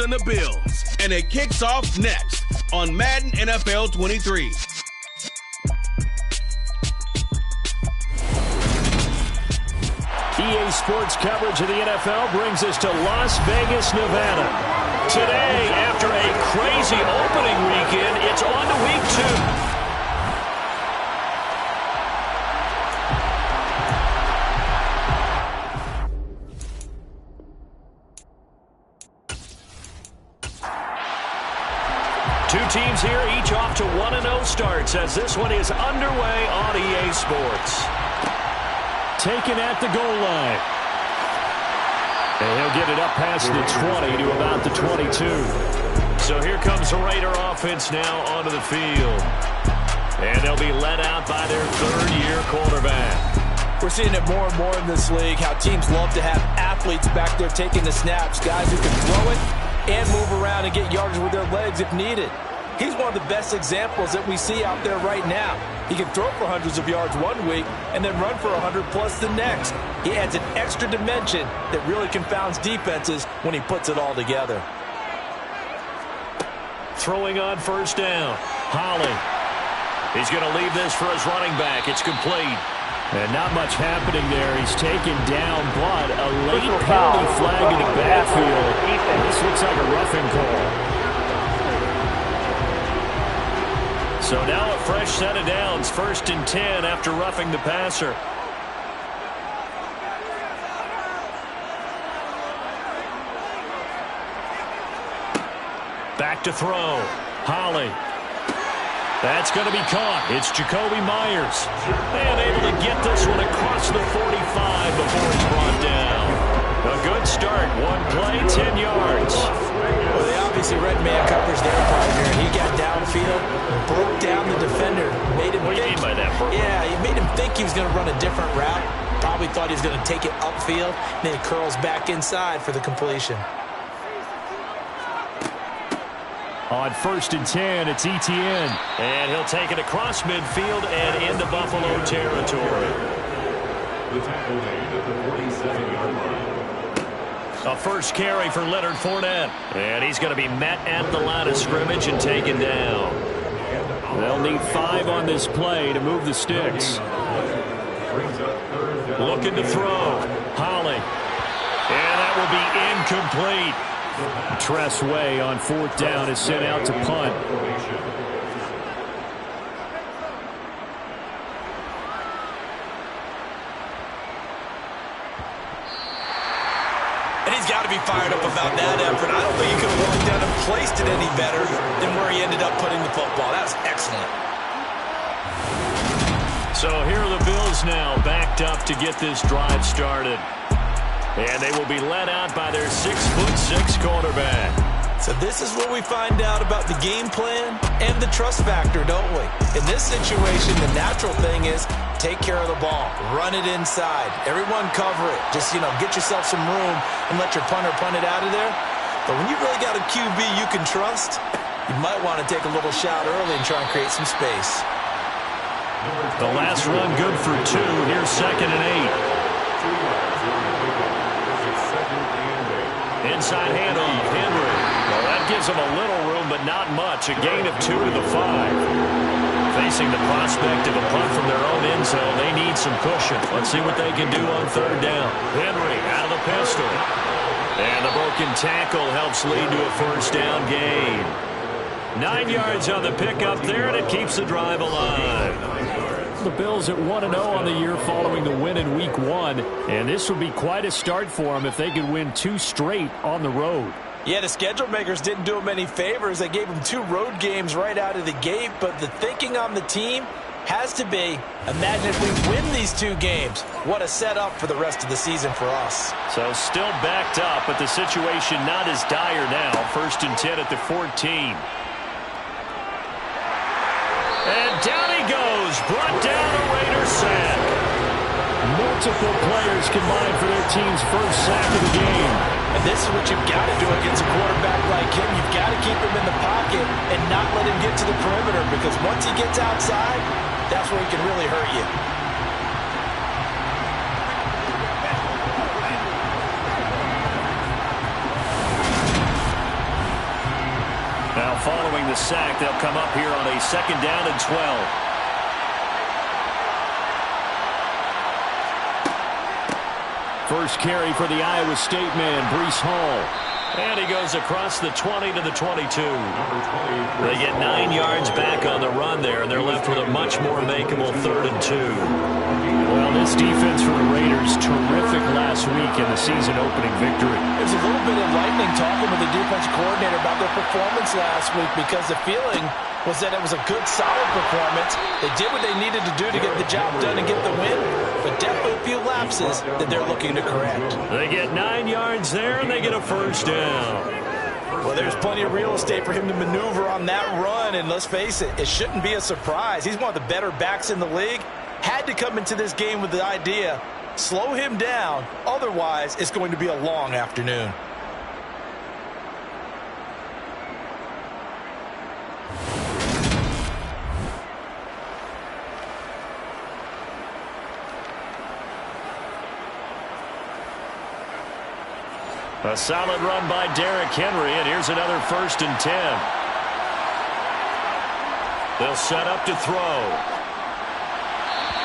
and the Bills, and it kicks off next on Madden NFL 23. EA Sports coverage of the NFL brings us to Las Vegas, Nevada. Today, after a crazy opening weekend, it's on to week 2. Two teams here, each off to 1-0 starts as this one is underway on EA Sports. Taken at the goal line. And he'll get it up past the 20 to about the 22. So here comes the Raider offense now onto the field. And they'll be led out by their third-year quarterback. We're seeing it more and more in this league, how teams love to have athletes back there taking the snaps, guys who can throw it and move around and get yardage with their legs if needed. He's one of the best examples that we see out there right now. He can throw for hundreds of yards one week and then run for 100+ the next. He adds an extra dimension that really confounds defenses when he puts it all together. Throwing on first down. Holly. He's going to leave this for his running back. It's complete. And not much happening there. He's taken down, but a late penalty flag in the backfield. This looks like a roughing call. So now a fresh set of downs, 1st and 10 after roughing the passer. Back to throw. Holly. That's going to be caught. It's Jakobi Meyers. And able to get this one across the 45 before it's brought down. A good start. One play, 10 yards. Well, they obviously read man coverage their partner, and he got downfield, broke down the defender, made him What do you mean by that, bro? Yeah, he made him think he was going to run a different route. Probably thought he was going to take it upfield. Then he curls back inside for the completion. On 1st and 10, it's Etienne. And he'll take it across midfield and into Buffalo territory. The tackle made at the 47-yard line. A first carry for Leonard Fournette. And he's going to be met at the line of scrimmage and taken down. They'll need 5 on this play to move the sticks. Looking to throw. Holly. And that will be incomplete. Tress Way on 4th down is sent out to punt. And he's got to be fired up about that effort. I don't think he could have walked down and placed it any better than where he ended up putting the football. That was excellent. So here are the Bills now backed up to get this drive started. And they will be led out by their 6'6" quarterback. So this is where we find out about the game plan and the trust factor, don't we? In this situation, the natural thing is take care of the ball. Run it inside. Everyone cover it. Just, get yourself some room and let your punter punt it out of there. But when you really got a QB you can trust, you might want to take a little shot early and try and create some space. The last run good for 2. Here's 2nd and 8. Inside handoff, Henry. Well, that gives them a little room, but not much. A gain of 2 to the 5. Facing the prospect of a punt from their own end zone, they need some cushion. Let's see what they can do on 3rd down. Henry out of the pistol. And the broken tackle helps lead to a 1st down gain. 9 yards on the pickup there, and it keeps the drive alive. The Bills at 1-0 on the year following the win in Week 1. And this would be quite a start for them if they could win 2 straight on the road. Yeah, the schedule makers didn't do him any favors. They gave him 2 road games right out of the gate. But the thinking on the team has to be, imagine if we win these 2 games. What a setup for the rest of the season for us. So still backed up, but the situation not as dire now. 1st and 10 at the 14. And down he goes. Brought down a Raider sack. Multiple players combined for their team's first sack of the game. And this is what you've got to do against a quarterback like him. You've got to keep him in the pocket and not let him get to the perimeter, because once he gets outside, that's where he can really hurt you. Now following the sack, they'll come up here on a 2nd down and 12. First carry for the Iowa State man, Breece Hall. And he goes across the 20 to the 22. They get 9 yards back on the run there, and they're left with a much more makeable 3rd and 2. Well, this defense for the Raiders, terrific last week in the season-opening victory. It was a little bit enlightening talking with the defense coordinator about their performance last week, because the feeling was that it was a good, solid performance. They did what they needed to do to get the job done and get the win, but definitely a few lapses that they're looking to correct. They get 9 yards there, and they get a 1st down. Well, there's plenty of real estate for him to maneuver on that run, and let's face it, it shouldn't be a surprise. He's one of the better backs in the league. Had to come into this game with the idea, slow him down, otherwise it's going to be a long afternoon. A solid run by Derrick Henry, and here's another 1st and 10. They'll set up to throw.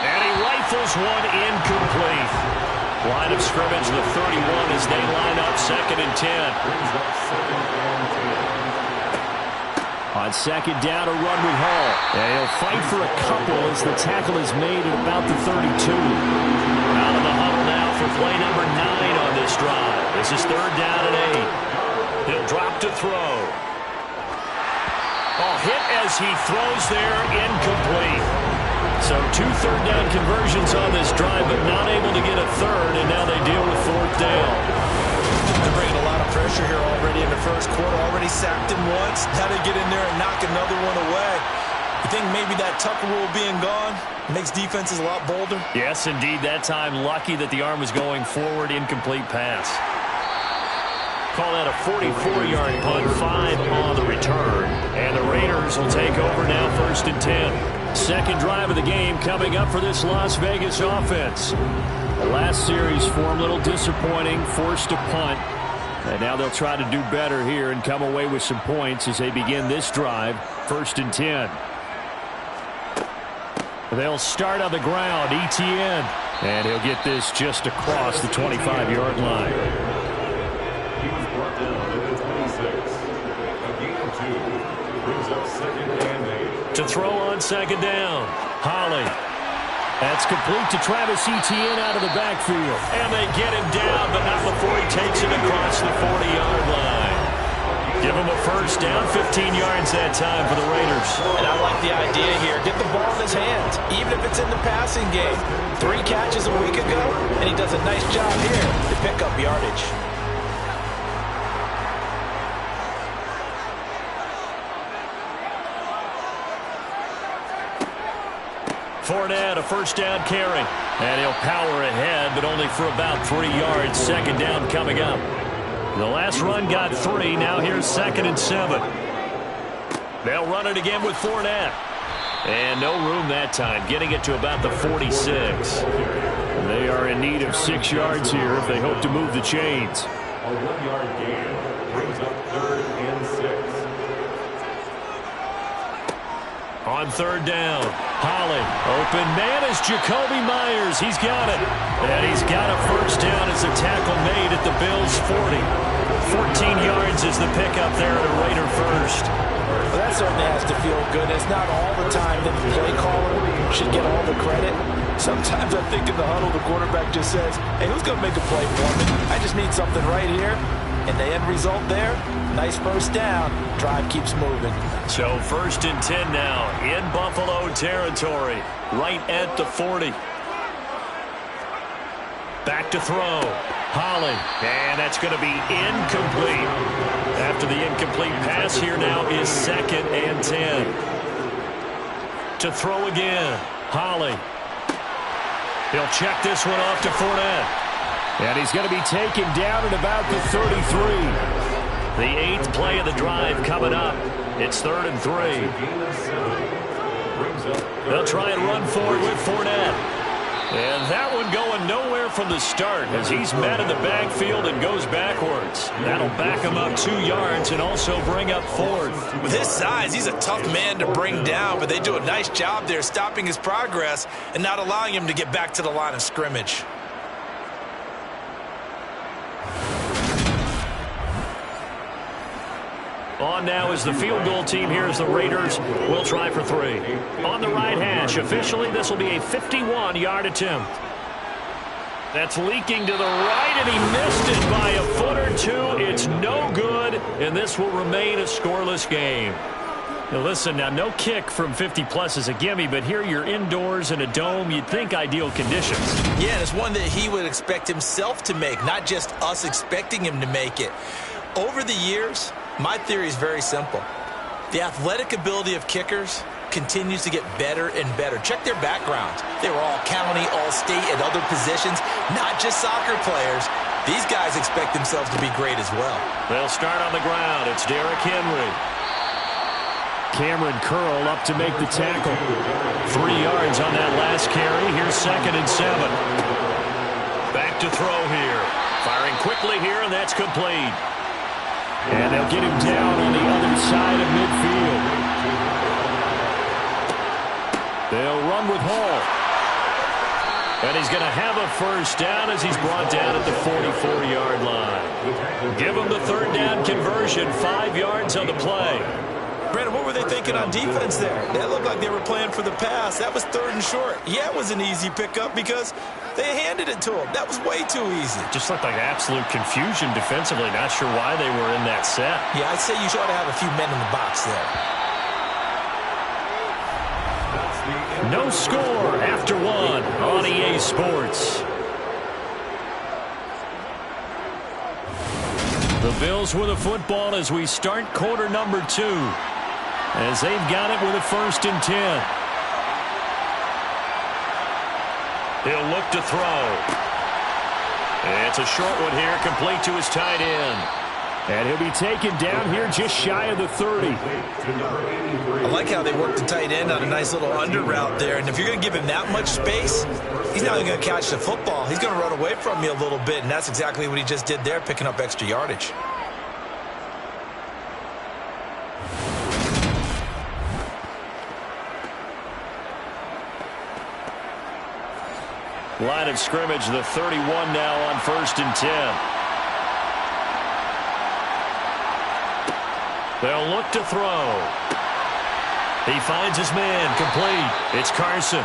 And he rifles one incomplete. Line of scrimmage, the 31, as they line up 2nd and 10. On 2nd down, a run with Hall. And he'll fight for a couple as the tackle is made at about the 32. Out of the huddle now for play number 9 on this drive. This is 3rd down and 8. He'll drop to throw. Oh, hit as he throws there, incomplete. So 2 third-down conversions on this drive, but not able to get a 3rd, and now they deal with 4th down. They're bringing a lot of pressure here already in the 1st quarter. Already sacked him once. Now they get in there and knock another one away. You think maybe that Tucker rule being gone makes defenses a lot bolder? Yes, indeed. That time, lucky that the arm was going forward, incomplete pass. Call that a 44-yard punt, 5 on the return. And the Raiders will take over now, 1st and 10. 2nd drive of the game coming up for this Las Vegas offense. The last series for them, a little disappointing, forced a punt. And now they'll try to do better here and come away with some points as they begin this drive, 1st and 10. They'll start on the ground, Etienne. And he'll get this just across the 25-yard line. He was brought down at the 26. A gain of 2 brings up 2nd and 8. To throw on 2nd down, Holly. That's complete to Travis Etienne out of the backfield. And they get him down, but not before he takes it across the 40-yard line. Give him a 1st down, 15 yards that time for the Raiders. And I like the idea here. Get the ball in his hands, even if it's in the passing game. 3 catches a week ago, and he does a nice job here to pick up yardage. Fournette, a 1st down carry. And he'll power ahead, but only for about 3 yards. 2nd down coming up. The last run got 3. Now here's 2nd and 7. They'll run it again with Fournette. And no room that time, getting it to about the 46. They are in need of 6 yards here if they hope to move the chains. A 1-yard gain brings up 3rd and 6. On 3rd down, Holly. Open man is Jacoby Myers. He's got it. And he's got a 1st down as a tackle made at the Bills' 40. 14 yards is the pickup there at a Raider 1st. Well, that certainly has to feel good. It's not all the time that the play caller should get all the credit. Sometimes I think in the huddle, the quarterback just says, hey, who's going to make a play for me? I just need something right here. And the end result there, nice 1st down. Drive keeps moving. So 1st and 10 now in Buffalo territory, right at the 40. Back to throw. Holly. And that's going to be incomplete. After the incomplete pass, here now is 2nd and 10. To throw again. Holly. He'll check this one off to Fournette. And he's going to be taken down at about the 33. The 8th play of the drive coming up. It's 3rd and 3. They'll try and run forward with Fournette. And that one going nowhere from the start as he's met in the backfield and goes backwards. That'll back him up 2 yards and also bring up 4th. With his size, he's a tough man to bring down, but they do a nice job there stopping his progress and not allowing him to get back to the line of scrimmage. On now is the field goal team here as the Raiders will try for 3. On the right hash, officially this will be a 51-yard attempt. That's leaking to the right, and he missed it by a foot or 2. It's no good, and this will remain a scoreless game. Now listen, now no kick from 50-plus is a gimme, but here you're indoors in a dome. You'd think ideal conditions. Yeah, and it's one that he would expect himself to make, not just us expecting him to make it. Over the years, my theory is very simple. The athletic ability of kickers continues to get better and better. Check their backgrounds. They were all county, all state, at other positions, not just soccer players. These guys expect themselves to be great as well. They'll start on the ground. It's Derrick Henry. Cameron Curl up to make the tackle. 3 yards on that last carry. Here's 2nd and 7. Back to throw here. Firing quickly here, and that's complete. And they'll get him down on the other side of midfield. They'll run with Hall. And he's going to have a first down as he's brought down at the 44-yard line. Give him the 3rd down conversion, 5 yards on the play. Brandon, what were they thinking on defense there? That looked like they were playing for the pass. That was 3rd and short. Yeah, it was an easy pickup because they handed it to him. That was way too easy. Just looked like absolute confusion defensively. Not sure why they were in that set. Yeah, I'd say you ought to have a few men in the box there. No score after 1 on EA Sports. The Bills with a football as we start quarter number 2. As they've got it with a 1st and 10. He'll look to throw. It's a short one here, complete to his tight end. And he'll be taken down here just shy of the 30. I like how they work the tight end on a nice little under route there. And if you're going to give him that much space, he's not even going to catch the football. He's going to run away from you a little bit, and that's exactly what he just did there, picking up extra yardage. Line of scrimmage, the 31 now on 1st and 10. They'll look to throw. He finds his man, complete. It's Carson.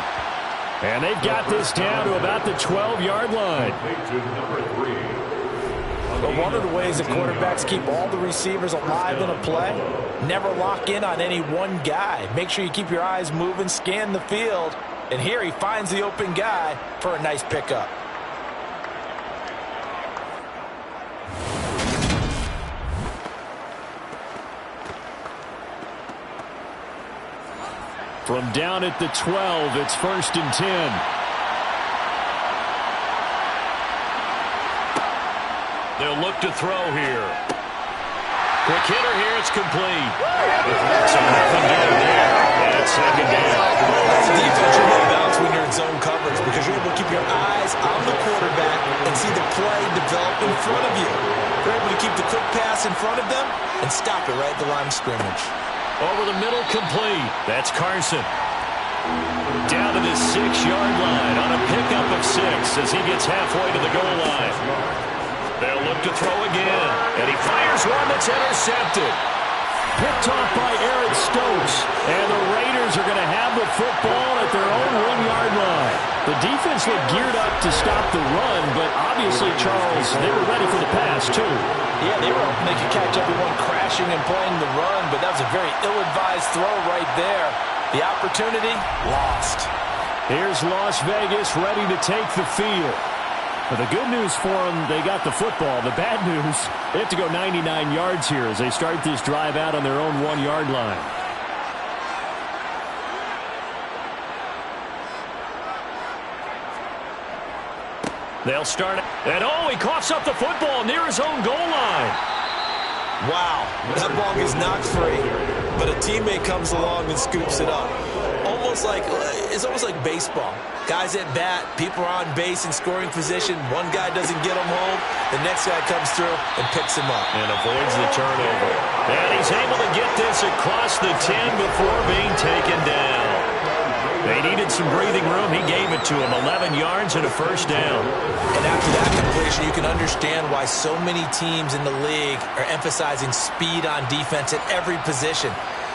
And they've got this down to about the 12-yard line. But one of the ways that quarterbacks keep all the receivers alive in a play, never lock in on any one guy. Make sure you keep your eyes moving, scan the field. And here he finds the open guy for a nice pickup. From down at the 12, it's 1st and 10. They'll look to throw here. Quick hitter here, it's complete. So nothing down there. And it's 2nd down. That's a defense you're going to bounce when you're in zone coverage because you're able to keep your eyes on the quarterback and see the play develop in front of you. You're able to keep the quick pass in front of them and stop it right at the line of scrimmage. Over the middle, complete. That's Carson. Down to the 6-yard line on a pickup of 6 as he gets halfway to the goal line. They'll look to throw again, and he fires one that's intercepted. Picked off by Eric Stokes, and the Raiders are going to have the football at their own 1-yard line. The defense looked geared up to stop the run, but obviously, Charles, they were ready for the pass, too. Yeah, they were hoping they could catch everyone crashing and playing the run, but that was a very ill-advised throw right there. The opportunity, lost. Here's Las Vegas ready to take the field. But the good news for them, they got the football. The bad news, they have to go 99 yards here as they start this drive out on their own 1-yard line. They'll start it. And he coughs up the football near his own goal line. Wow, that ball is knocked free, but a teammate comes along and scoops it up. Almost almost like baseball. Guys at bat, people are on base in scoring position. One guy doesn't get them home. The next guy comes through and picks him up. And avoids the turnover. And he's able to get this across the 10 before being taken down. They needed some breathing room. He gave it to him. 11 yards and a first down. And after that completion, you can understand why so many teams in the league are emphasizing speed on defense at every position.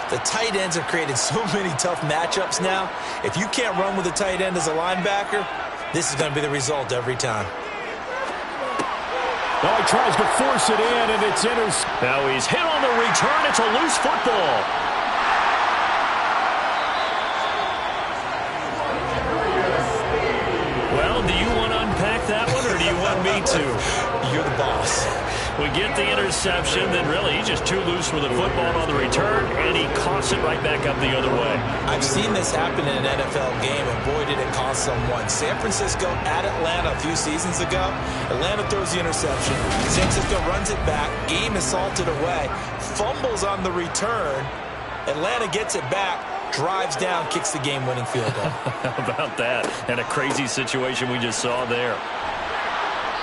The tight ends have created so many tough matchups now. If you can't run with a tight end as a linebacker, this is going to be the result every time. Oh, he tries to force it in, and it's intercepted. Now he's hit on the return. It's a loose football. Well, do you want to unpack that one, or do you want me to? You're the boss. We get the interception, then really he's just too loose with the football on the return, and he coughs it right back up the other way. I've seen this happen in an NFL game, and boy, did it cost someone. San Francisco at Atlanta a few seasons ago. Atlanta throws the interception. San Francisco runs it back. Game is salted away. Fumbles on the return. Atlanta gets it back. Drives down, kicks the game-winning field goal. How about that? And a crazy situation we just saw there.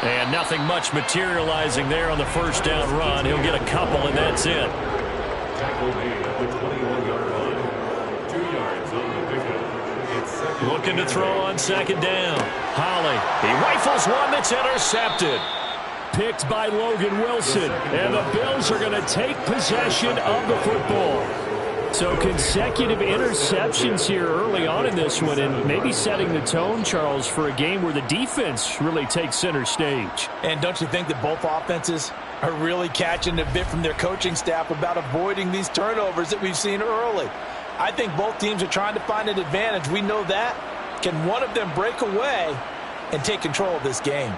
And nothing much materializing there on the first down run. He'll get a couple, and that's it. Tackle made at the 21-yard line. 2 yards on the pickup. It's second. Looking to throw on second down. Holly. He rifles one that's intercepted. Picked by Logan Wilson. And the Bills are going to take possession of the football. So consecutive interceptions here early on in this one, and maybe setting the tone, Charles, for a game where the defense really takes center stage. And don't you think that both offenses are really catching a bit from their coaching staff about avoiding these turnovers that we've seen early? I think both teams are trying to find an advantage. We know that. Can one of them break away and take control of this game?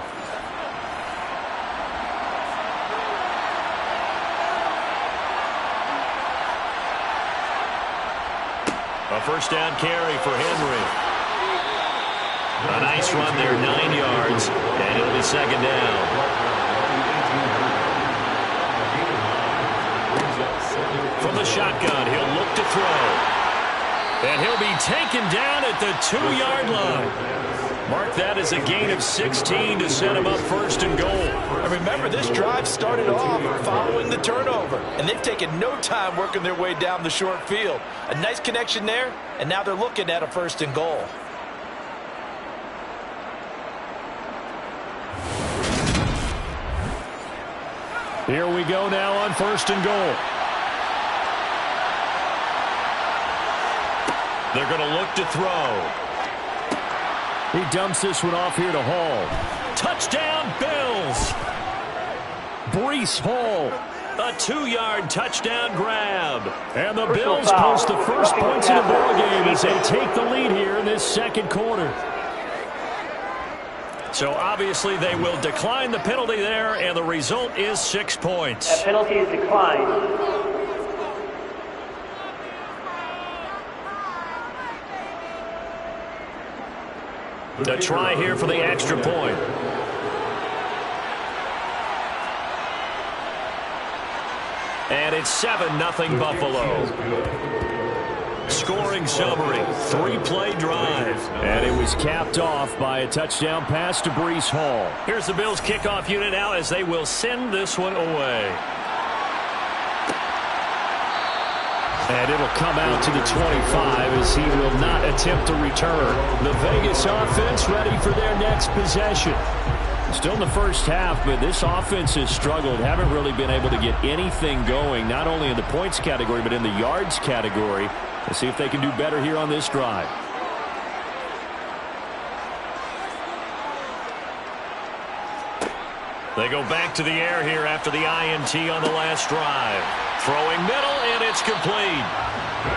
A first down carry for Henry. A nice run there, 9 yards, and it'll be second down. From the shotgun, he'll look to throw. And he'll be taken down at the 2-yard line. Mark that as a gain of 16 to set him up first and goal. And remember, this drive started off following the turnover, and they've taken no time working their way down the short field. A nice connection there, and now they're looking at a first and goal. Here we go now on first and goal. They're going to look to throw. He dumps this one off here to Hall. Touchdown, Bills! Breece Hall. A 2-yard touchdown grab. And the Bills post the first points in the ballgame as they take the lead here in this second quarter. So obviously they will decline the penalty there, and the result is 6 points. That penalty is declined. A try here for the extra point. And it's 7-0 Buffalo. Scoring summary, 3-play drive. And it was capped off by a touchdown pass to Breece Hall. Here's the Bills kickoff unit now as they will send this one away. And it'll come out to the 25 as he will not attempt to return. The Vegas offense ready for their next possession. Still in the first half, but this offense has struggled. Haven't really been able to get anything going, not only in the points category, but in the yards category. Let's see if they can do better here on this drive. They go back to the air here after the INT on the last drive. Throwing middle, and it's complete.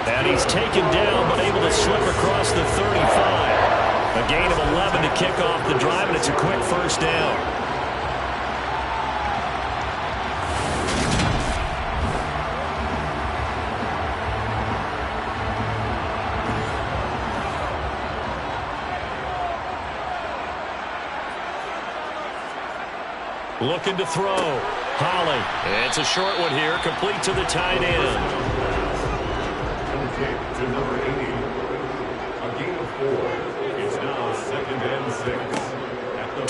And he's taken down, but able to slip across the 35. A gain of 11 to kick off the drive, and it's a quick first down. Looking to throw. Holly. It's a short one here, complete to the tight end. A gain of 4. It's now 2nd and 6.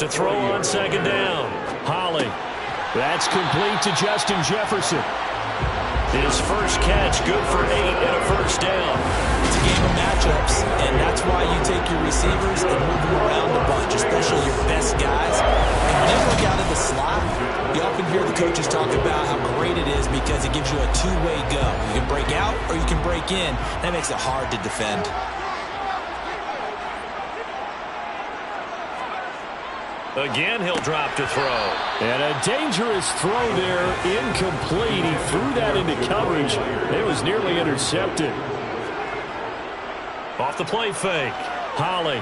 To throw on 2nd down. Holly. That's complete to Justin Jefferson. His first catch, good for 8 and a first down. It's a game of matchups, and that's why you take your receivers and move them around a bunch, especially your best guys. And when you look out of the slot, you often hear the coaches talk about how great it is because it gives you a two-way go. You can break out or you can break in. That makes it hard to defend. Again, he'll drop to throw. And a dangerous throw there, incomplete. He threw that into coverage. It was nearly intercepted. Off the play fake. Holly.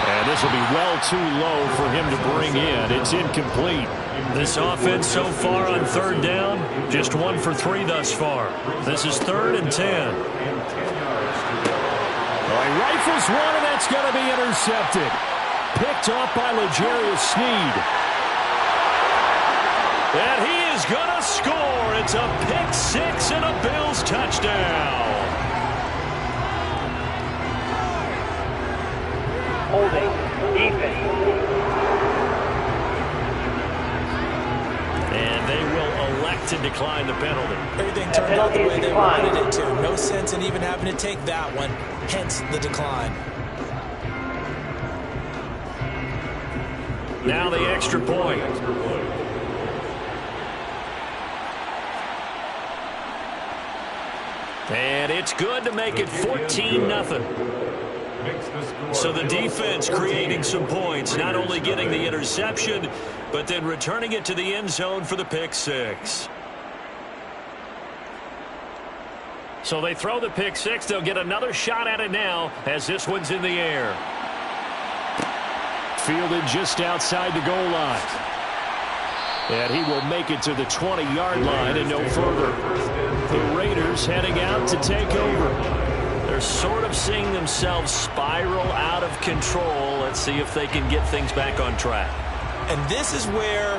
And this will be well too low for him to bring in. It's incomplete. This offense so far on 3rd down, just 1 for 3 thus far. This is 3rd and 10. He rifles one, and that's going to be intercepted. Picked off by L'Jarius Sneed. And he is going to score. It's a pick 6 and a Bills touchdown. Holding. Defense. And they will elect to decline the penalty. Everything turned out the way they wanted it to. No sense in even having to take that one, hence the decline. Now the extra point. And it's good to make it 14-0. So the defense creating some points, not only getting the interception, but then returning it to the end zone for the pick 6. So they throw the pick 6. They'll get another shot at it now as this one's in the air. Fielded just outside the goal line. And he will make it to the 20-yard line and no further. The Raiders heading out to take over. They're sort of seeing themselves spiral out of control. Let's see if they can get things back on track. And this is where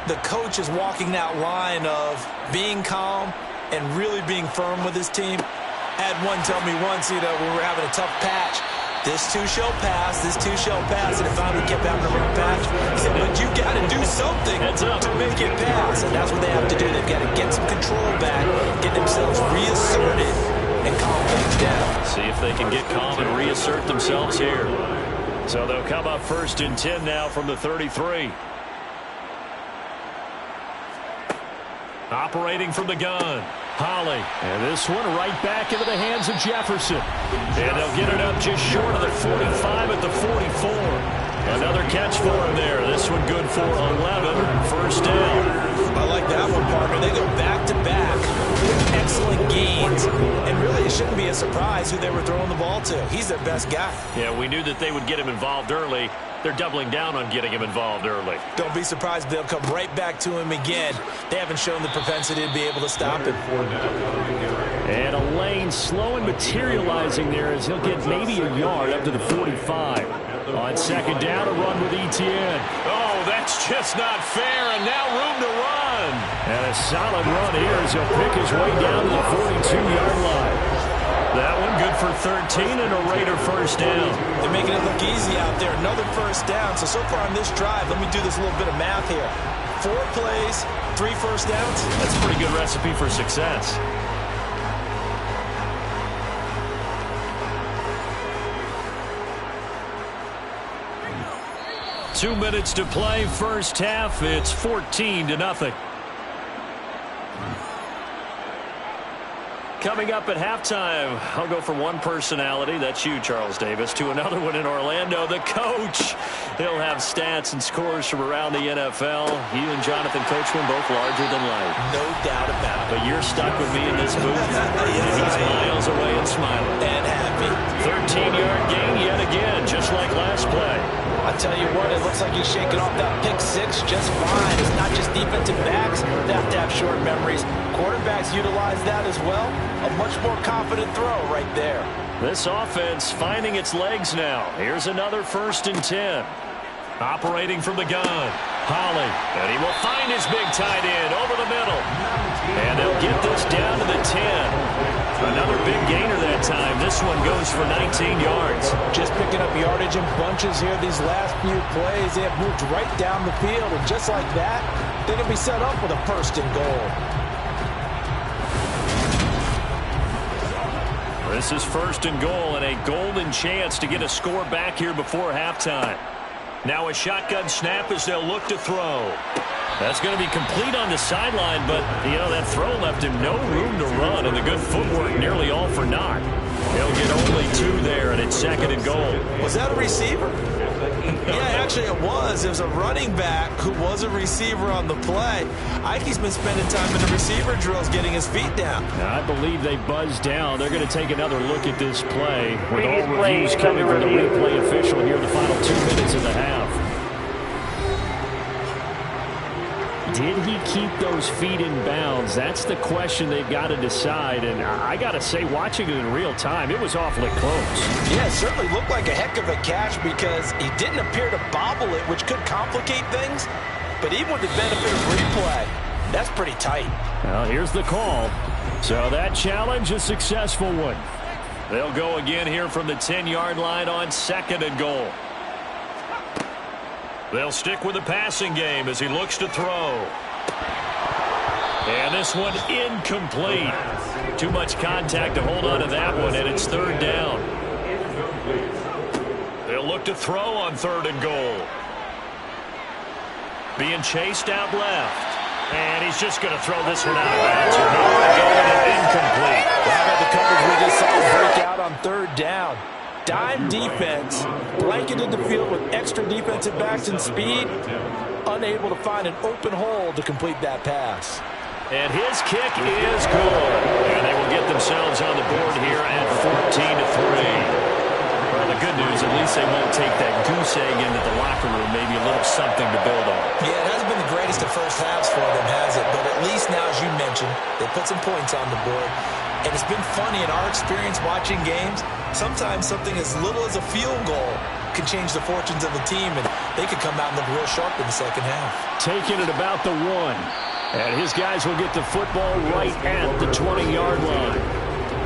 the coach is walking that line of being calm and really being firm with his team. I had one tell me once, when we were having a tough patch, this too shall pass, this too shall pass, and it finally kept having a rough patch. He said, but you got to do something to make it pass, and that's what they have to do. They've got to get some control back, get themselves reasserted, and calm things down. See if they can get calm and reassert themselves here. So they'll come up 1st and 10 now from the 33. Operating from the gun. Holly. And this one right back into the hands of Jefferson. And they'll get it up just short of the 45 at the 44. Another catch for him there. This one good for 11. First down. I like that one, partner. They go back-to-back with excellent gains. And really, it shouldn't be a surprise who they were throwing the ball to. He's their best guy. Yeah, we knew that they would get him involved early. They're doubling down on getting him involved early. Don't be surprised they'll come right back to him again. They haven't shown the propensity to be able to stop him. And a lane slow and materializing there as he'll get maybe a yard up to the 45. On 2nd down, a run with Etienne. Oh, that's just not fair, and now room to run. And a solid run here as he'll pick his way down to the 42-yard line. That one good for 13 and a Raider first down. They're making it look easy out there. Another first down. So far on this drive, let me do this little bit of math here. 4 plays, 3 first downs. That's a pretty good recipe for success. Two minutes to play, first half. It's 14-0. Coming up at halftime, I'll go from one personality, that's you, Charles Davis, to another one in Orlando, the coach. He'll have stats and scores from around the NFL. You and Jonathan Coachman both larger than life. No doubt about it. But you're stuck with me in this booth. He's miles away and smiling. And happy. 13-yard gain yet again, just like last play. I tell you what, it looks like he's shaking off that pick 6 just fine. It's not just defensive backs that have to have short memories. Quarterbacks utilize that as well. A much more confident throw right there. This offense finding its legs now. Here's another 1st and 10. Operating from the gun. Holly. And he will find his big tight end over the middle. And they'll get this down to the 10. Another big gainer that time. this one goes for 19 yards. Just picking up yardage in bunches here these last few plays. They have moved right down the field, and just like that, they can be set up with a first and goal. This is first and goal and a golden chance to get a score back here before halftime. Now a shotgun snap as they'll look to throw. That's going to be complete on the sideline, but, that throw left him no room to run, and the good footwork nearly all for naught. He'll get only 2 there, and it's second and goal. Was that a receiver? Yeah, actually it was. It was a running back who was a receiver on the play. Ikey's been spending time in the receiver drills getting his feet down. Now, I believe they buzzed down. They're going to take another look at this play with all reviews coming from the replay official here in the final 2 minutes of the half. Did he keep those feet in bounds? That's the question they've got to decide. And I got to say, watching it in real time, it was awfully close. Yeah, it certainly looked like a heck of a catch because he didn't appear to bobble it, which could complicate things. But even with the benefit of replay, that's pretty tight. Well, here's the call. So that challenge, a successful one. They'll go again here from the 10-yard line on second and goal. They'll stick with the passing game as he looks to throw. And this one incomplete. Too much contact to hold on to that one, and it's third down. They'll look to throw on third and goal. Being chased out left. And he's just going to throw this one out of bounds. Incomplete. How about the coverage we just saw break out on third down? Dime defense, blanketed the field with extra defensive backs and speed, unable to find an open hole to complete that pass. And his kick is good. And they will get themselves on the board here at 14-3. Well, the good news, at least they won't take that goose egg into the locker room, maybe a little something to build on. Yeah, it hasn't been the greatest of first halves for them, has it? But at least now, as you mentioned, they put some points on the board. And it's been funny in our experience watching games. Sometimes something as little as a field goal can change the fortunes of the team, and they could come out and look real sharp in the second half. Taking it about the 1. And his guys will get the football right at the 20-yard line.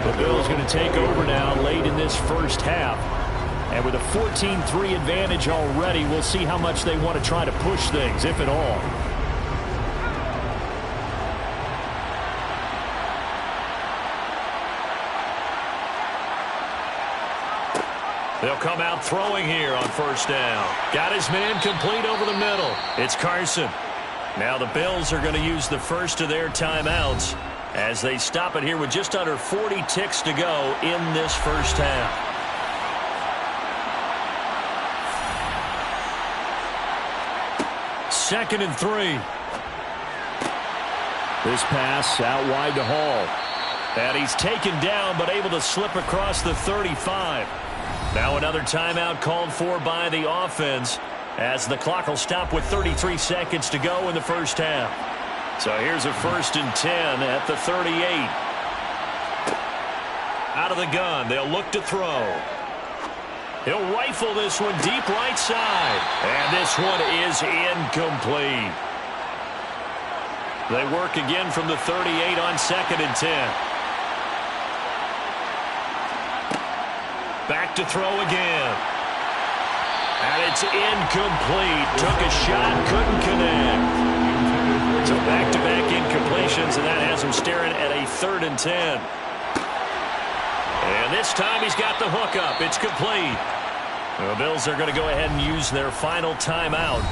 The Bills going to take over now late in this first half. And with a 14-3 advantage already, we'll see how much they want to try to push things, if at all. They'll come out throwing here on first down. Got his man complete over the middle. It's Carson. Now the Bills are going to use the first of their timeouts as they stop it here with just under 40 ticks to go in this first half. Second and 3. This pass out wide to Hall. And he's taken down but able to slip across the 35. Now another timeout called for by the offense as the clock will stop with 33 seconds to go in the first half. So here's a first and 10 at the 38. Out of the gun, they'll look to throw. He'll rifle this one deep right side. And this one is incomplete. They work again from the 38 on second and 10. Back to throw again. And it's incomplete. Took a shot, couldn't connect. So back-to-back incompletions, and that has him staring at a third and 10. And this time he's got the hookup. It's complete. The Bills are going to go ahead and use their final timeout.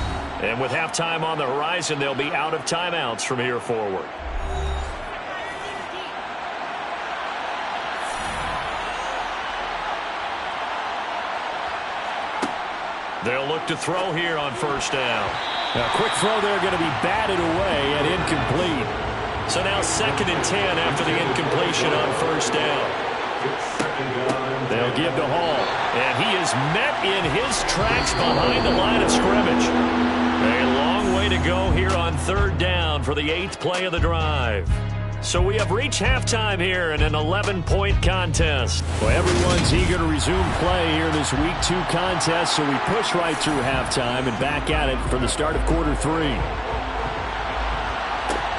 And with halftime on the horizon, they'll be out of timeouts from here forward. They'll look to throw here on first down. A quick throw there going to be batted away and incomplete. So now second and 10 after the incompletion on first down. They'll give to Hall. And he is met in his tracks behind the line of scrimmage. A long way to go here on third down for the 8th play of the drive. So we have reached halftime here in an 11-point contest. Well, everyone's eager to resume play here in this Week 2 contest, so we push right through halftime and back at it for the start of quarter 3.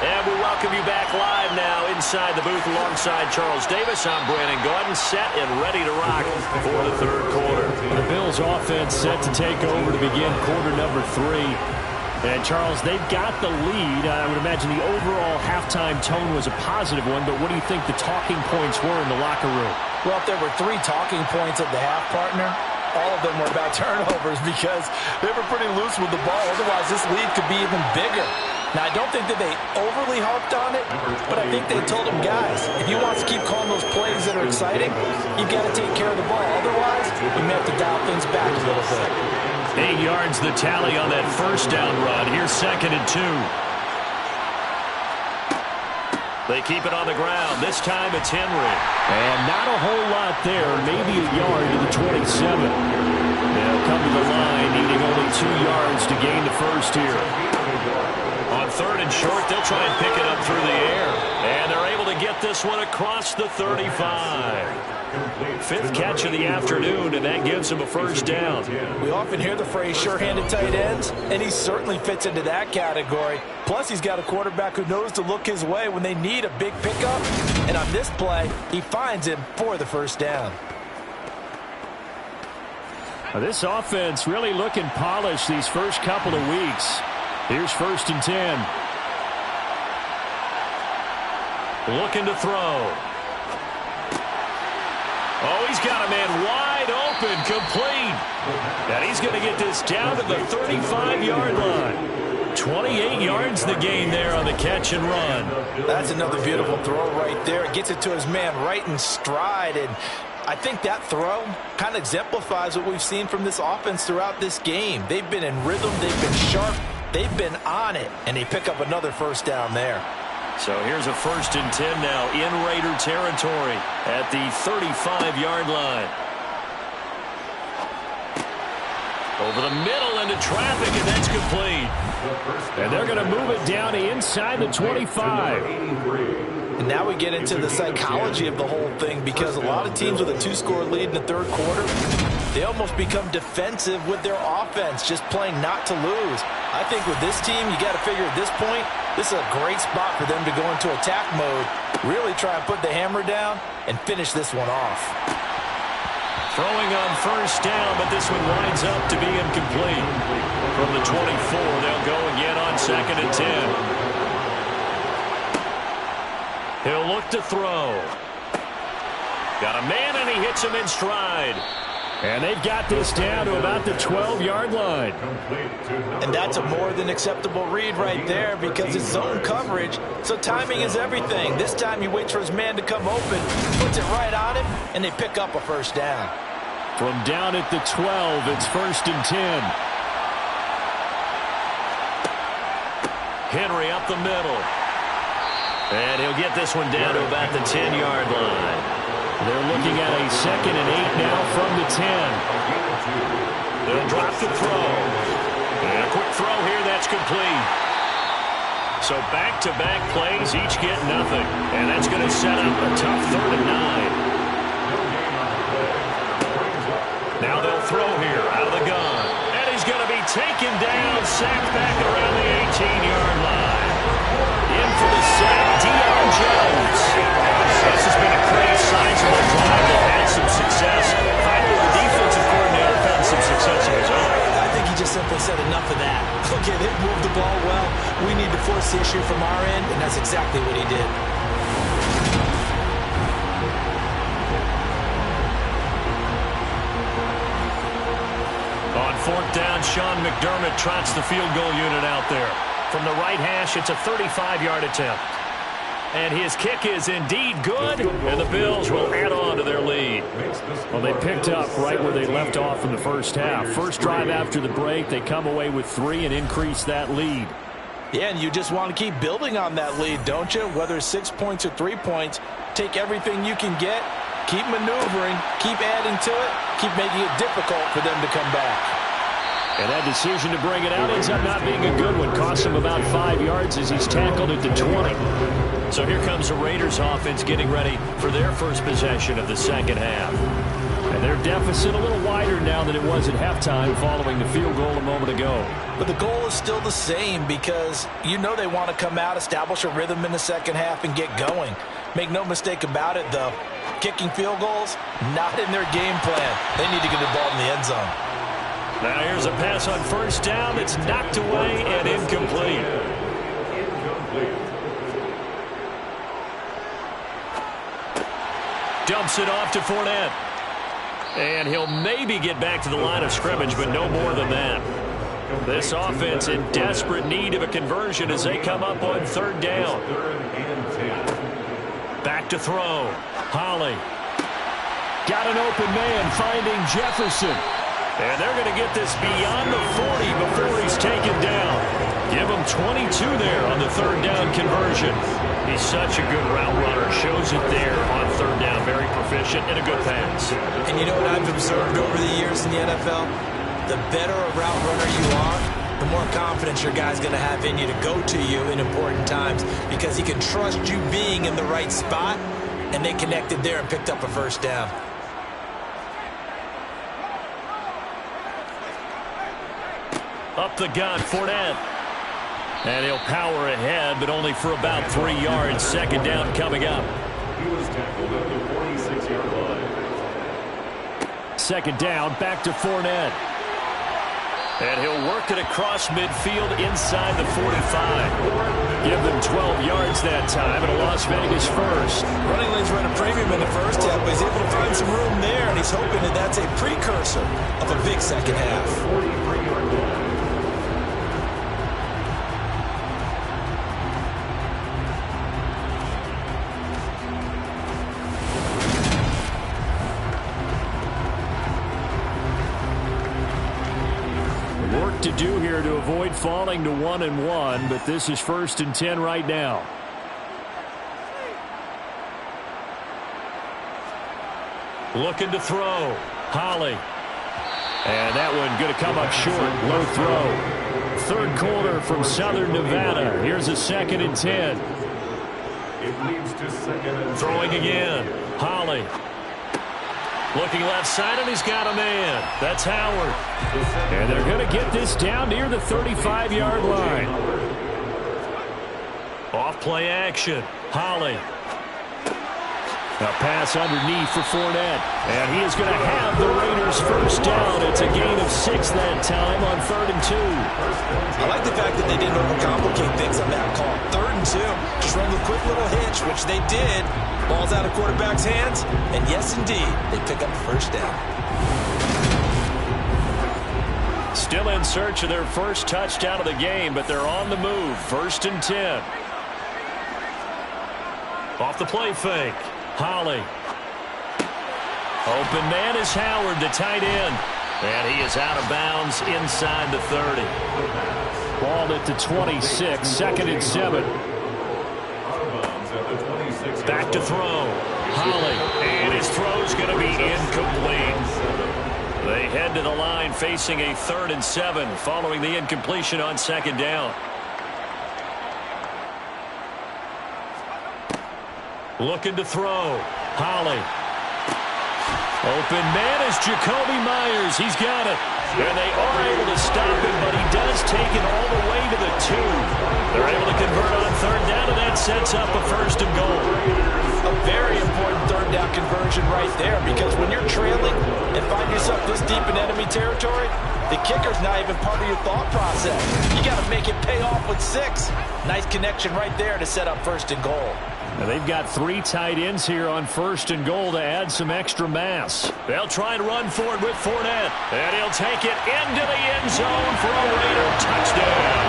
And we welcome welcome you back live now inside the booth alongside Charles Davis. I'm Brandon Gaudin, set and ready to rock for the third quarter. The Bills offense set to take over to begin quarter number 3. And, Charles, they've got the lead. I would imagine the overall halftime tone was a positive one, but what do you think the talking points were in the locker room? Well, if there were 3 talking points at the half, partner, all of them were about turnovers because they were pretty loose with the ball. Otherwise, this lead could be even bigger. Now, I don't think that they overly harped on it, but I think they told them, guys, if you want to keep calling those plays that are exciting, you've got to take care of the ball. Otherwise, you may have to dial things back a little bit. 8 yards the tally on that first down run. Here's 2nd and 2. They keep it on the ground. This time it's Henry. And not a whole lot there. Maybe a yard to the 27. They'll come to the line needing only 2 yards to gain the first here. On 3rd and short, they'll try and pick it up through the air. And they're able to get this one across the 35. 5th catch of the afternoon, and that gives him a first down. We often hear the phrase sure-handed tight ends, and he certainly fits into that category. Plus, he's got a quarterback who knows to look his way when they need a big pickup. And on this play, he finds him for the first down. This offense really looking polished these first couple of weeks. Here's 1st and 10. Looking to throw. Oh, he's got a man wide open, complete. And he's going to get this down to the 35-yard line. 28 yards the gain there on the catch and run. That's another beautiful throw right there. It gets it to his man right in stride. And I think that throw kind of exemplifies what we've seen from this offense throughout this game. They've been in rhythm. They've been sharp. They've been on it. And they pick up another first down there. So here's a 1st and 10 now in Raider territory at the 35-yard line. Over the middle into traffic, and that's complete. And they're going to move it down to inside the 25. And now we get into the psychology of the whole thing, because a lot of teams with a 2-score lead in the third quarter, they almost become defensive with their offense, just playing not to lose. I think with this team, you got to figure at this point, this is a great spot for them to go into attack mode, really try and put the hammer down and finish this one off. Throwing on first down, but this one winds up to be incomplete. From the 24, they'll go again on 2nd and 10. He'll look to throw. Got a man, and he hits him in stride. And they've got this down to about the 12-yard line. And that's a more than acceptable read right there, because it's zone coverage, so timing is everything. This time he waits for his man to come open, puts it right on him, and they pick up a first down. From down at the 12, it's 1st and 10. Henry up the middle. And he'll get this one down to about the 10-yard line. They're looking at a 2nd and 8 now from the 10. They'll drop the throw. And a quick throw here, that's complete. So back-to-back plays, each get nothing. And that's going to set up a tough 3rd and 9. Now they'll throw here out of the gun. And he's going to be taken down, sacked back around the 18-yard line. In for the sack, Deion Jones. This has been a pretty sizable drive. They've had some success. Finally, the defensive coordinator found some success of his own. I think he just simply said enough of that. Okay, they've moved the ball well. We need to force the issue from our end, and that's exactly what he did. On 4th down, Sean McDermott trots the field goal unit out there. From the right hash, it's a 35-yard attempt. And his kick is indeed good, and the Bills will add on to their lead. Well, they picked up right where they left off in the first half. First drive after the break, they come away with 3 and increase that lead. Yeah, and you just want to keep building on that lead, don't you? Whether it's 6 points or 3 points, take everything you can get, keep maneuvering, keep adding to it, keep making it difficult for them to come back. And that decision to bring it out ends up not being a good one. Costs him about 5 yards as he's tackled at the 20. So here comes the Raiders offense getting ready for their first possession of the second half. And their deficit a little wider tighter now than it was at halftime following the field goal a moment ago. But the goal is still the same because you know they want to come out, establish a rhythm in the second half, and get going. Make no mistake about it, though. Kicking field goals, not in their game plan. They need to get the ball in the end zone. Now here's a pass on first down. It's knocked away and incomplete. Dumps it off to Fournette. And he'll maybe get back to the line of scrimmage, but no more than that. This offense in desperate need of a conversion as they come up on third down. Back to throw. Holly. Got an open man finding Jefferson. And they're going to get this beyond the 40 before he's taken down. Give him 22 there on the third down conversion. He's such a good route runner. Shows it there on third down. Very proficient and a good pass. And you know what I've observed over the years in the NFL? The better a route runner you are, the more confidence your guy's going to have in you to go to you in important times because he can trust you being in the right spot, and they connected there and picked up a first down. Up the gut, Fournette. And he'll power ahead, but only for about 3 yards. Second down coming up. He was tackled at the 46-yard line. Second down, back to Fournette. And he'll work it across midfield inside the 45. Give them 12 yards that time, and a Las Vegas first. Running lanes run a premium in the first half, but he's able to find some room there, and he's hoping that that's a precursor of a big second half. 43-yard line. Work to do here to avoid falling to 1-1, but this is 1st and 10 right now. Looking to throw. Holly. And that one going to come up short. Low throw. Third quarter from Southern Nevada. Here's a 2nd and 10. It leads to 2nd and 10. Throwing again. Holly. Looking left side, and he's got a man. That's Howard. And they're going to get this down near the 35-yard line. Off play action. Holly. A pass underneath for Fournette. And he is going to have the Raiders first down. It's a gain of 6 that time on 3rd and 2. I like the fact that they didn't overcomplicate things on that call. 3rd and 2. Just run the quick little hitch, which they did. Ball's out of quarterback's hands. And yes, indeed, they pick up first down. Still in search of their first touchdown of the game, but they're on the move. 1st and 10. Off the play fake. Holly. Open man is Howard, the tight end. And he is out of bounds inside the 30. Ball at the 26, 2nd and 7. Back to throw. Holly. And his throw's going to be incomplete. They head to the line facing a 3rd and 7 following the incompletion on 2nd down. Looking to throw. Holly. Open man is Jacoby Myers. He's got it. And they are able to stop him, but he does take it all the way to the 2. They're able to convert on 3rd down, and that sets up a 1st and goal. A very important 3rd down conversion right there, because when you're trailing and find yourself this deep in enemy territory, the kicker's not even part of your thought process. You got to make it pay off with 6. Nice connection right there to set up 1st and goal. Now they've got 3 tight ends here on 1st and goal to add some extra mass. They'll try and run for it with Fournette. And he'll take it into the end zone for a Raider touchdown.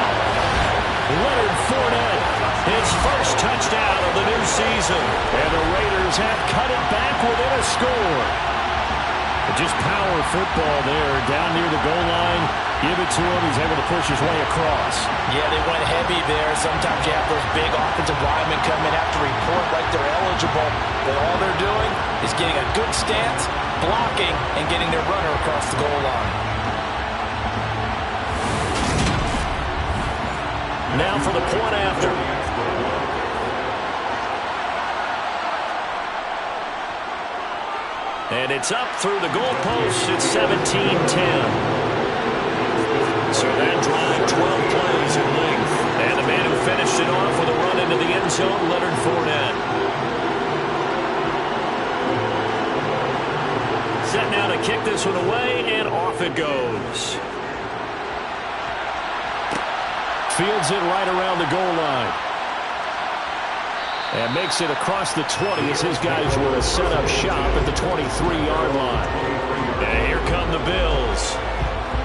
Leonard Fournette, his first touchdown of the new season. And the Raiders have cut it back within a score. Just power football there down near the goal line. Give it to him. He's able to push his way across. Yeah, they went heavy there. Sometimes you have those big offensive linemen come in, have to report like they're eligible. But all they're doing is getting a good stance, blocking, and getting their runner across the goal line. Now for the point after. And it's up through the goalposts. It's 17-10. So that drive, 12 plays in length. And the man who finished it off with a run into the end zone, Leonard Fournette. Set now to kick this one away, and off it goes. Fields it right around the goal line. And makes it across the 20 as his guys were to set up shop at the 23-yard line. And here come the Bills.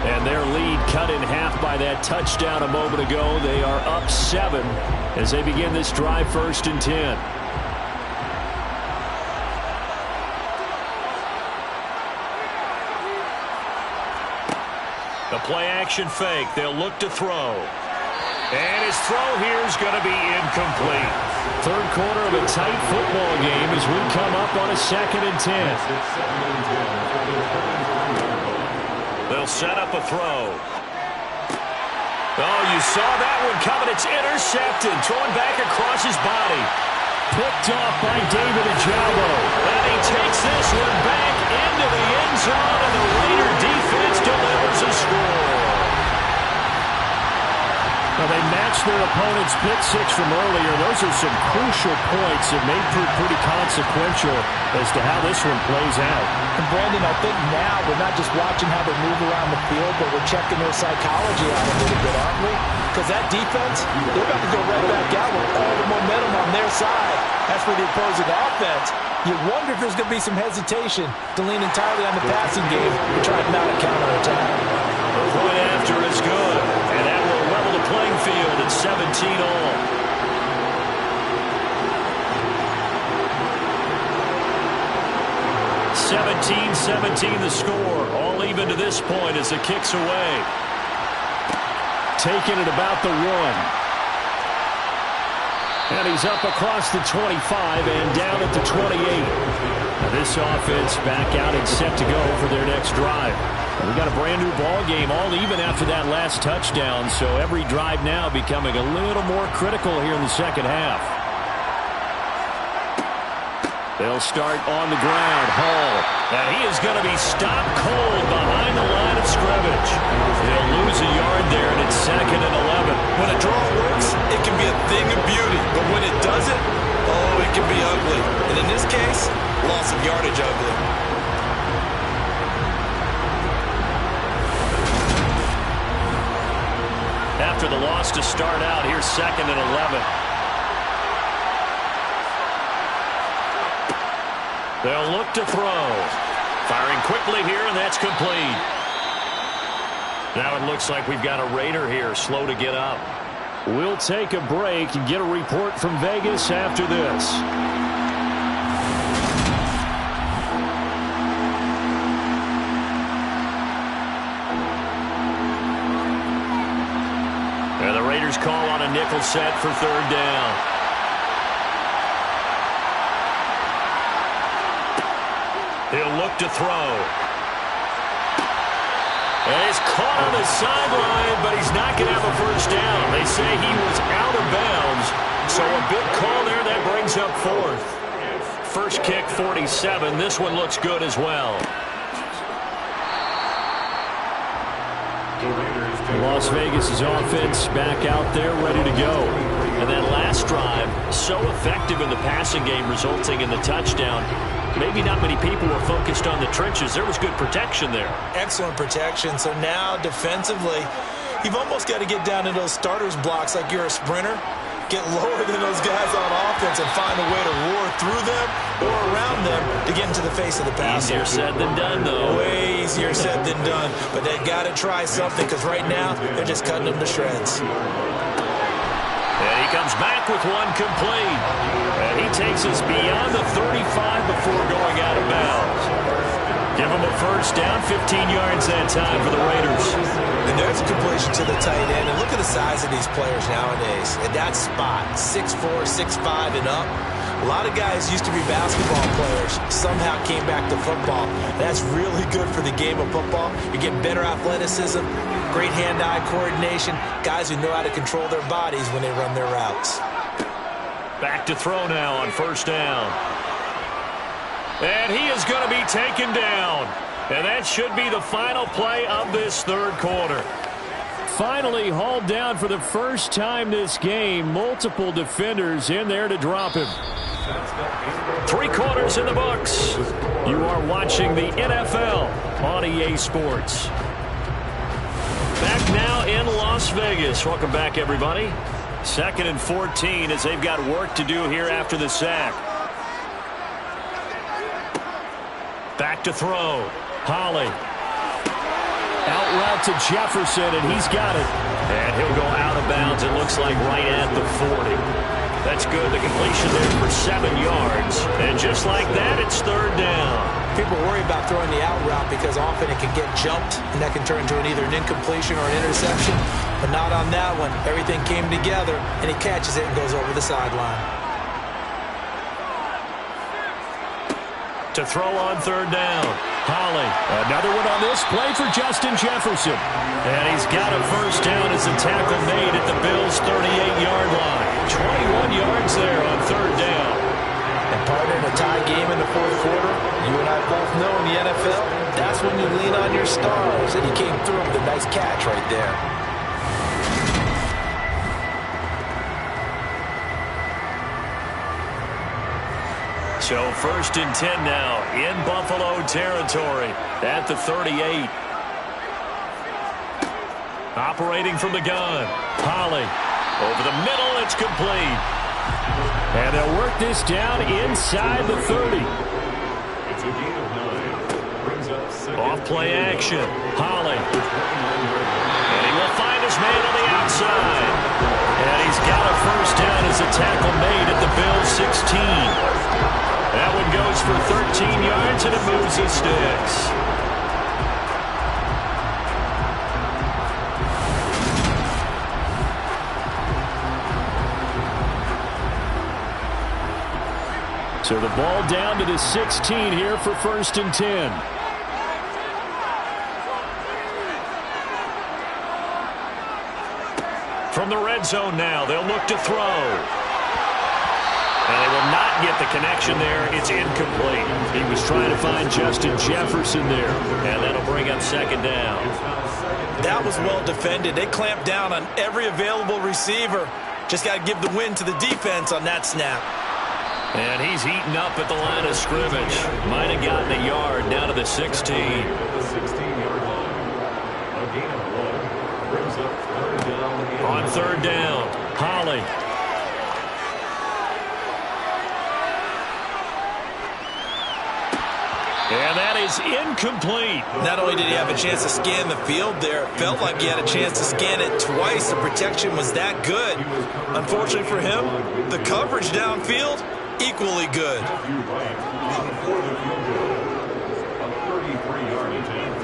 And their lead cut in half by that touchdown a moment ago. They are up 7 as they begin this drive, 1st and 10. The play-action fake. They'll look to throw. And his throw here is going to be incomplete. Third quarter of a tight football game as we come up on a 2nd and 10. They'll set up a throw. Oh, you saw that one coming. It's intercepted. Thrown back across his body. Picked off by David Ojabo. And he takes this one back into the end zone, and the Raider defense delivers a score. Well, they matched their opponent's pick six from earlier. Those are some crucial points that may prove pretty consequential as to how this one plays out. And Brandon, I think now we're not just watching how they move around the field, but we're checking their psychology out a little bit, aren't we? Because that defense, they're about to go right back out with all the momentum on their side. As for the opposing offense, you wonder if there's going to be some hesitation to lean entirely on the passing game to try to mount a counterattack. The point after is good, and that will level the playing field at 17-all. (17-17) the score. All even to this point as the kick's away. Taking it about the 1. And he's up across the 25 and down at the 28. Now this offense back out and set to go for their next drive. We got a brand new ball game, all even after that last touchdown, so every drive now becoming a little more critical here in the second half. They'll start on the ground. Hall. And he is going to be stopped cold behind the line of scrimmage. They'll lose a yard there, and it's 2nd and 11. When a draw works, it can be a thing of beauty. But when it doesn't, oh, it can be ugly. And in this case, loss of yardage ugly. After the loss to start out, here's 2nd and 11. They'll look to throw. Firing quickly here, and that's complete. Now it looks like we've got a Raider here, slow to get up. We'll take a break and get a report from Vegas after this. And the Raiders call on a nickel set for 3rd down. He'll look to throw. And he's caught on the sideline, but he's not going to have a first down. They say he was out of bounds. So a big call there. That brings up 4th. First kick, 47. This one looks good as well. Las Vegas' offense back out there ready to go. And that last drive, so effective in the passing game, resulting in the touchdown. Maybe not many people were focused on the trenches. There was good protection there. Excellent protection. So now defensively, you've almost got to get down to those starters blocks like you're a sprinter. Get lower than those guys on offense and find a way to roar through them or around them to get into the face of the passer. Easier said than done, though. Way easier said than done. But they got to try something because right now they're just cutting them to shreds. And he comes back with one complete. And he takes us beyond the 35 before going out of bounds. Give him a first down, 15 yards that time for the Raiders. And there's a completion to the tight end. And look at the size of these players nowadays. At that spot, 6'4", 6'5", and up. A lot of guys used to be basketball players, somehow came back to football. That's really good for the game of football. You're getting better athleticism, great hand-eye coordination, guys who know how to control their bodies when they run their routes. Back to throw now on first down. And he is going to be taken down. And that should be the final play of this third quarter. Finally hauled down for the first time this game. Multiple defenders in there to drop him. 3 quarters in the books. You are watching the NFL on EA Sports. Back now in Las Vegas. Welcome back, everybody. 2nd and 14 as they've got work to do here after the sack. Back to throw. Holly. Out route to Jefferson, and he's got it. And he'll go out of bounds, it looks like, right at the 40. That's good. The completion there for 7 yards. And just like that, it's 3rd down. People worry about throwing the out route because often it can get jumped, and that can turn into either an incompletion or an interception. But not on that one. Everything came together, and he catches it and goes over the sideline. To throw on 3rd down. Holly. Another one on this play for Justin Jefferson. And he's got a first down as the tackle made at the Bills' 38-yard line. 21 yards there on 3rd down. And partner, in a tie game in the 4th quarter, you and I both know in the NFL, that's when you lean on your stars. And he came through with a nice catch right there. So 1st and 10 now in Buffalo territory at the 38. Operating from the gun. Holly. Over the middle, it's complete. And they'll work this down inside the 30. It's a gain of 9. Brings up 2nd. Off play action. Holly. And he will find his man on the outside. And he's got a first down as a tackle made at the Bills' 16. That one goes for 13 yards, and it moves his sticks. So the ball down to the 16 here for 1st and 10. From the red zone now, they'll look to throw. And they will not get the connection there. It's incomplete. He was trying to find Justin Jefferson there. And that'll bring up 2nd down. That was well defended. They clamped down on every available receiver. Just got to give the win to the defense on that snap. And he's eaten up at the line of scrimmage. Might have gotten a yard down to the 16. At the 16-yard line. A gain of 1. Brings up 3rd down. On 3rd down, Holly. And that is incomplete. Not only did he have a chance to scan the field there, it felt like he had a chance to scan it twice. The protection was that good. Unfortunately for him, the coverage downfield, equally good. Matthew Wright for the field goal. A 33-yard attempt.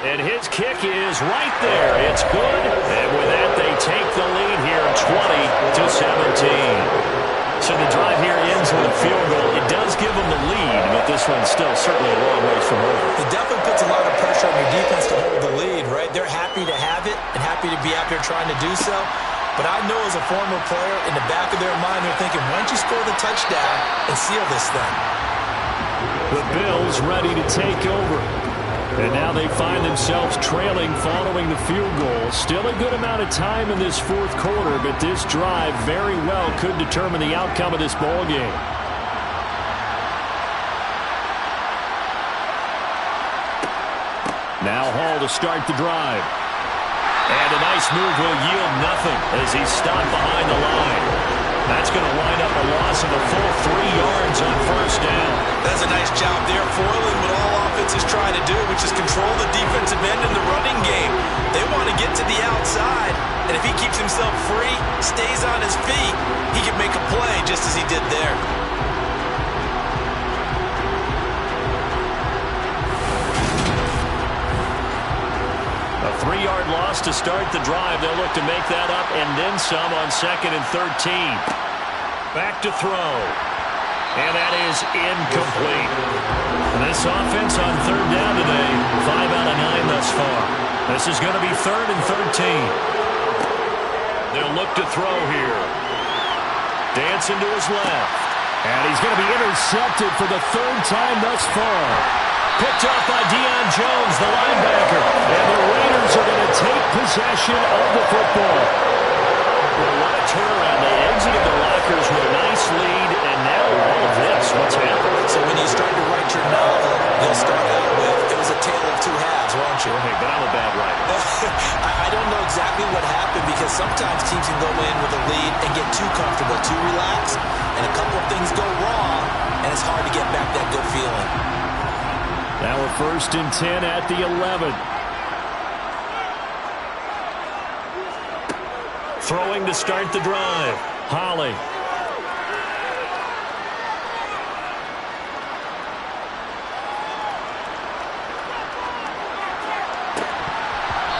And his kick is right there. It's good. And with that, they take the lead here 20-17. So the drive here ends with a field goal. It does give them the lead, but this one's still certainly a long ways from over. It definitely puts a lot of pressure on your defense to hold the lead, right? They're happy to have it and happy to be out there trying to do so. But I know as a former player, in the back of their mind, they're thinking, why don't you score the touchdown and seal this thing? The Bills ready to take over. And now they find themselves trailing following the field goal. Still a good amount of time in this 4th quarter, but this drive very well could determine the outcome of this ball game. Now Hall to start the drive. And a nice move will yield nothing as he's stopped behind the line. That's going to wind up a loss of a full 3 yards on 1st down. That's a nice job there, foiling what all offenses try to do, which is control the defensive end in the running game. They want to get to the outside, and if he keeps himself free, stays on his feet, he can make a play just as he did there. A 3-yard loss to start the drive. They'll look to make that up and then some on 2nd and 13. Back to throw. And that is incomplete. This offense on 3rd down today, 5 out of 9 thus far. This is going to be 3rd and 13. They'll look to throw here. Dancing to his left. And he's going to be intercepted for the third time thus far. Picked off by Deion Jones, the linebacker. And the Raiders are going to take possession of the football. Well, what a turnaround. They exited the lockers with a nice lead, and now all of this. What's happened? So when you start to write your novel, you'll start out with, it was a tale of two halves, won't you? Okay, but I'm a bad writer. I don't know exactly what happened because sometimes teams can go in with a lead and get too comfortable, too relaxed, and a couple of things go wrong, and it's hard to get back that good feeling. Now we're 1st and 10 at the 11. Throwing to start the drive. Holly.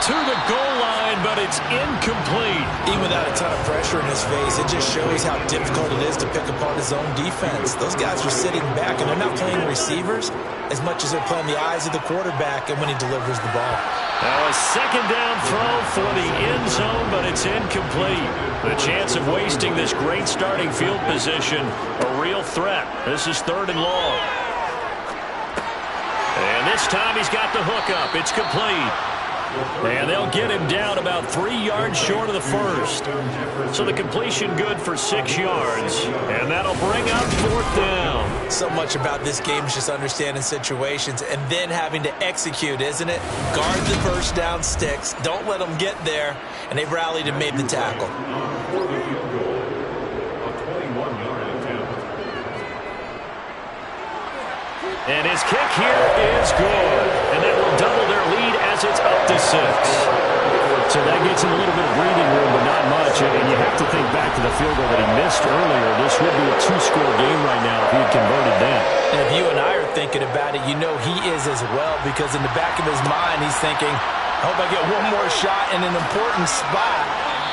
To the goal line, but it's incomplete. Even without a ton of pressure in his face, it just shows how difficult it is to pick apart his own defense. Those guys are sitting back, and they're not playing receivers as much as they're playing the eyes of the quarterback and when he delivers the ball. Now a second down throw for the end zone, but it's incomplete. The chance of wasting this great starting field position, a real threat. This is 3rd and long. And this time he's got the hook up. It's complete. And they'll get him down about 3 yards short of the first. So the completion good for 6 yards. And that'll bring up 4th down. So much about this game is just understanding situations and then having to execute, isn't it? Guard the first down sticks. Don't let them get there. And they've rallied and made the tackle. For the field goal, a 21-yard attempt. And his kick here is good. And that will double their lead as it's up to 6. So that gets him a little bit of breathing room, but not much. And you have to think back to the field goal that he missed earlier. This would be a 2-score game right now if he had converted that. And if you and I are thinking about it, you know he is as well, because in the back of his mind, he's thinking, I hope I get one more shot in an important spot.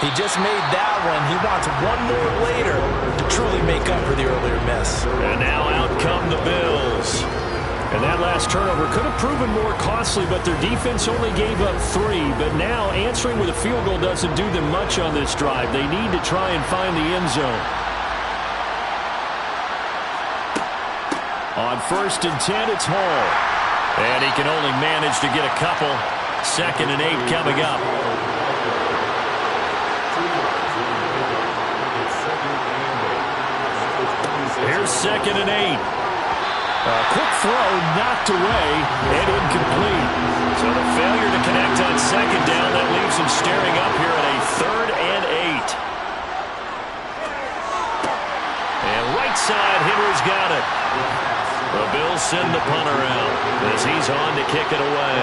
He just made that one. He wants one more later to truly make up for the earlier miss. And now out come the Bills. And that last turnover could have proven more costly, but their defense only gave up 3. But now answering with a field goal doesn't do them much on this drive. They need to try and find the end zone. On 1st and 10, it's Hall. And he can only manage to get a couple. 2nd and 8 coming up. Here's 2nd and 8. A quick throw knocked away and incomplete. So the failure to connect on 2nd down, that leaves him staring up here at a 3rd and 8. And right side, Henry's got it. The Bills send the punter out as he's on to kick it away.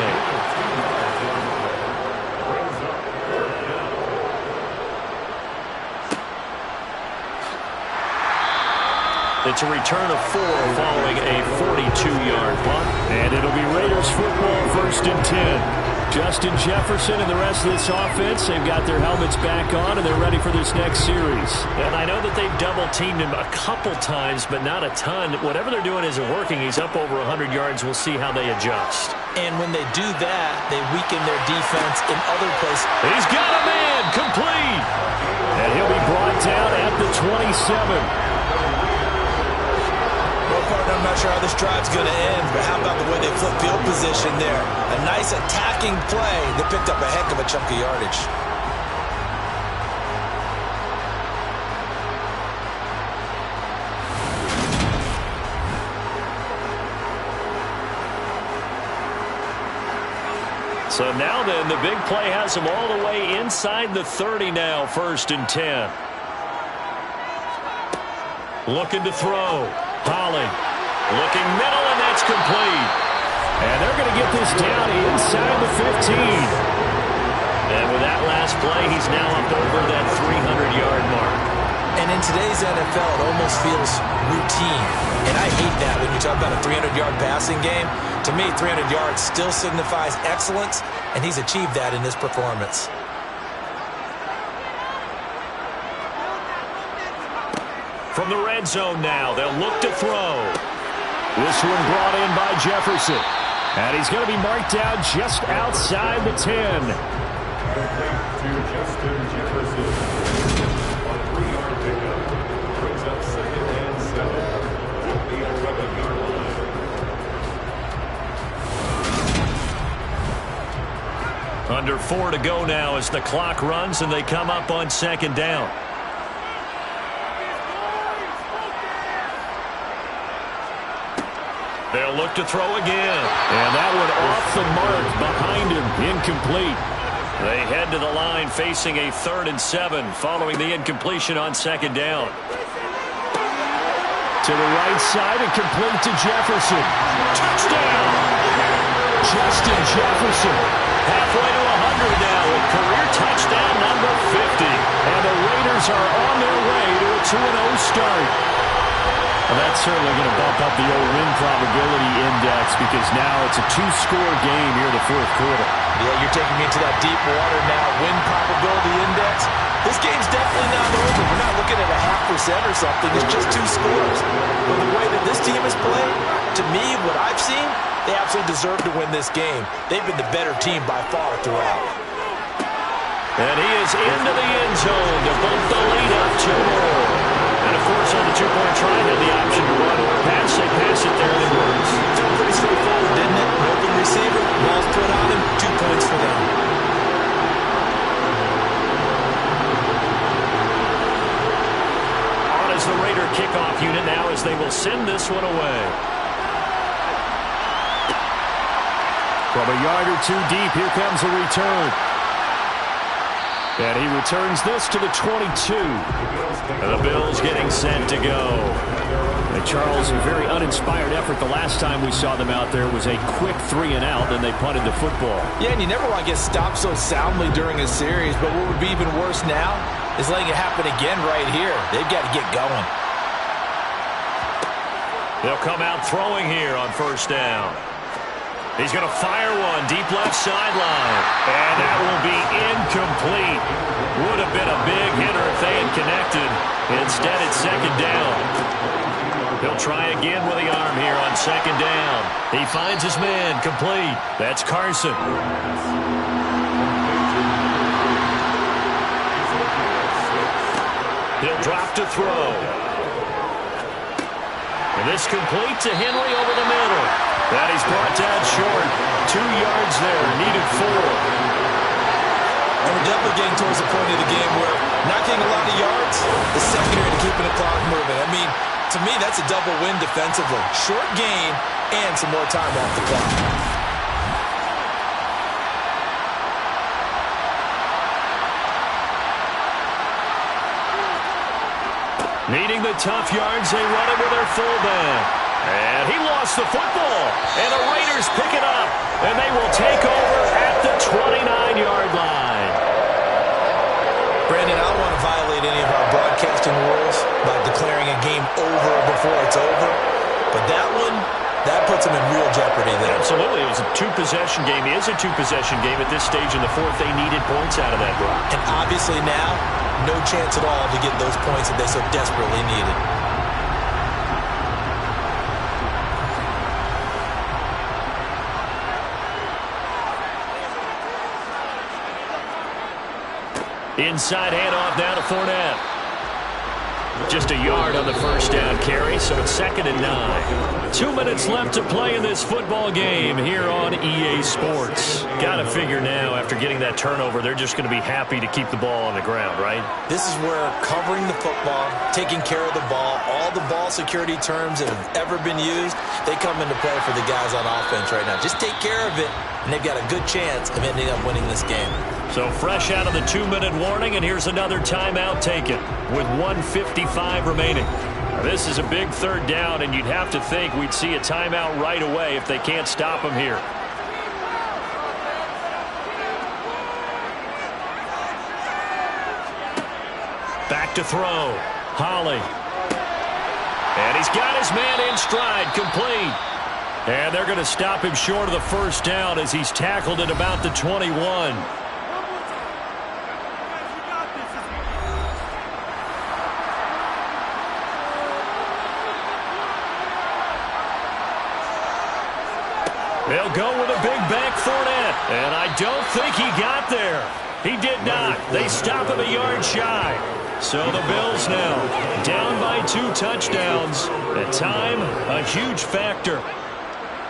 It's a return of 4 following a 42-yard punt. And it'll be Raiders football 1st and 10. Justin Jefferson and the rest of this offense, they've got their helmets back on, and they're ready for this next series. And I know that they've double-teamed him a couple times, but not a ton. Whatever they're doing isn't working. He's up over 100 yards. We'll see how they adjust. And when they do that, they weaken their defense in other places. He's got a man, complete. And he'll be brought down at the 27. I'm not sure how this drive's going to end, but how about the way they flip field position there? A nice attacking play that picked up a heck of a chunk of yardage. So now then, the big play has them all the way inside the 30 now, 1st and 10. Looking to throw. Holly. Looking middle, and that's complete. And they're going to get this down inside the 15. And with that last play, he's now up over that 300-yard mark. And in today's NFL, it almost feels routine. And I hate that when you talk about a 300-yard passing game. To me, 300 yards still signifies excellence, and he's achieved that in this performance. From the red zone now, they'll look to throw. This one brought in by Jefferson. And he's going to be marked down just outside the 10. To Justin Jefferson. A 3-yard pickup. Brings up 2nd and 7. Under 4 to go now as the clock runs and they come up on second down. They'll look to throw again. And that one off the mark behind him. Incomplete. They head to the line facing a 3rd and 7 following the incompletion on second down. To the right side and complete to Jefferson. Touchdown! Justin Jefferson. Halfway to 100 now with career touchdown number 50. And the Raiders are on their way to a 2-0 start. Well, that's certainly going to bump up the old win probability index because now it's a 2-score game here in the fourth quarter. Yeah, you're taking me into that deep water now. Win probability index. This game's definitely not over. We're not looking at a 0.5% or something. It's just 2 scores. But the way that this team has played, to me, what I've seen, they absolutely deserve to win this game. They've been the better team by far throughout. And he is into the end zone to bump the lead up 2 more. And, of course, on the 2-point try, had the option to run or pass. They pass it there and it works. Felt pretty straightforward, didn't it? Open receiver, ball's put on him, 2 points for them. On is the Raider kickoff unit now as they will send this one away. From a yard or 2 deep, here comes a return. And he returns this to the 22. And the Bills getting set to go. And Charles, a very uninspired effort. The last time we saw them out there was a quick 3-and-out, then they punted the football. Yeah, and you never want to get stopped so soundly during a series, but what would be even worse now is letting it happen again right here. They've got to get going. They'll come out throwing here on first down. He's going to fire one deep left sideline. And that will be incomplete. Would have been a big hitter if they had connected. Instead, it's second down. He'll try again with the arm here on second down. He finds his man complete. That's Carson. He'll drop to throw. And this complete to Henry over the middle. That he's brought down short. 2 yards there, needed 4. And we're definitely getting towards the point of the game where not getting a lot of yards, the secondary to keeping the clock moving. I mean, to me, that's a double win defensively. Short gain and some more time off the clock. Needing the tough yards, they run it with their fullback. And he lost the football. And the Raiders pick it up. And they will take over at the 29-yard line. Brandon, I don't want to violate any of our broadcasting rules by declaring a game over before it's over. But that one, that puts them in real jeopardy there. Absolutely. It was a 2-possession game. It is a 2-possession game at this stage in the fourth. They needed points out of that drive. And obviously now, no chance at all to get those points that they so desperately needed. Inside handoff now to Fournette. Just a yard on the first down carry, so it's 2nd and 9. 2 minutes left to play in this football game here on EA Sports. Got to figure now, after getting that turnover, they're just going to be happy to keep the ball on the ground, right? This is where covering the football, taking care of the ball, all the ball security terms that have ever been used, they come into play for the guys on offense right now. Just take care of it, and they've got a good chance of ending up winning this game. So fresh out of the 2-minute warning, and here's another timeout taken with 1:55 remaining. Now, this is a big 3rd down, and you'd have to think we'd see a timeout right away if they can't stop them here. Back to throw. Holly. And he's got his man in stride, complete. And they're going to stop him short of the first down as he's tackled at about the 21. They'll go with a big bank Fournette. And I don't think he got there. He did not. They stop him a yard shy. So the Bills now down by 2 touchdowns. At time, a huge factor.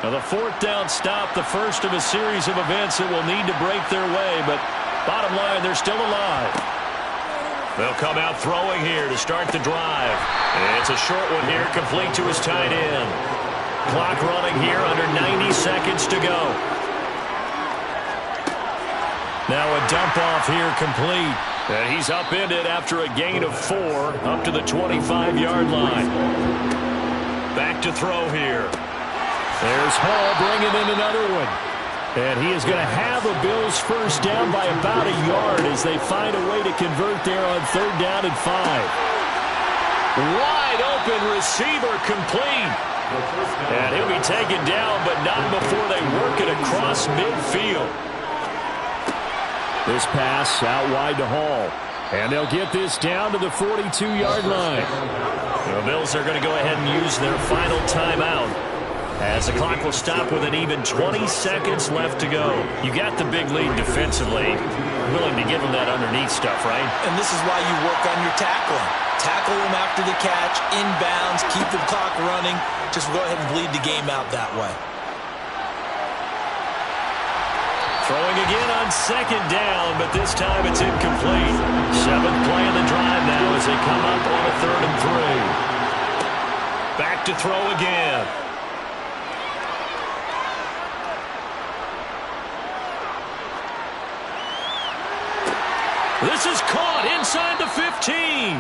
Now the fourth down stop, the first of a series of events that will need to break their way, but bottom line, they're still alive. They'll come out throwing here to start the drive. It's a short one here, complete to his tight end. Clock running here, under 90 seconds to go. Now a dump off here, complete. And he's upended after a gain of 4, up to the 25-yard line. Back to throw here. There's Hall bringing in another one. And he is going to have a Bills first down by about a yard as they find a way to convert there on 3rd down and 5. Wide open receiver, complete. And he'll be taken down, but not before they work it across midfield. This pass out wide to Hall. And they'll get this down to the 42-yard line. The Bills are going to go ahead and use their final timeout, as the clock will stop with an even 20 seconds left to go. You got the big lead defensively. Willing to give them that underneath stuff, right? And this is why you work on your tackling. Tackle them after the catch, inbounds, keep the clock running. Just go ahead and bleed the game out that way. Throwing again on 2nd down, but this time it's incomplete. 7th play of the drive now as they come up on a 3rd and 3. Back to throw again. This is caught inside the 15.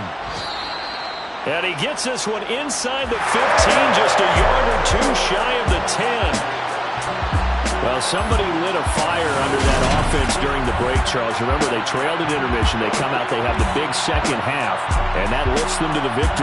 And he gets this one inside the 15, just a yard or 2 shy of the 10. Well, somebody lit a fire under that offense during the break, Charles. Remember, they trailed at intermission. They come out, they have the big second half, and that lifts them to the victory.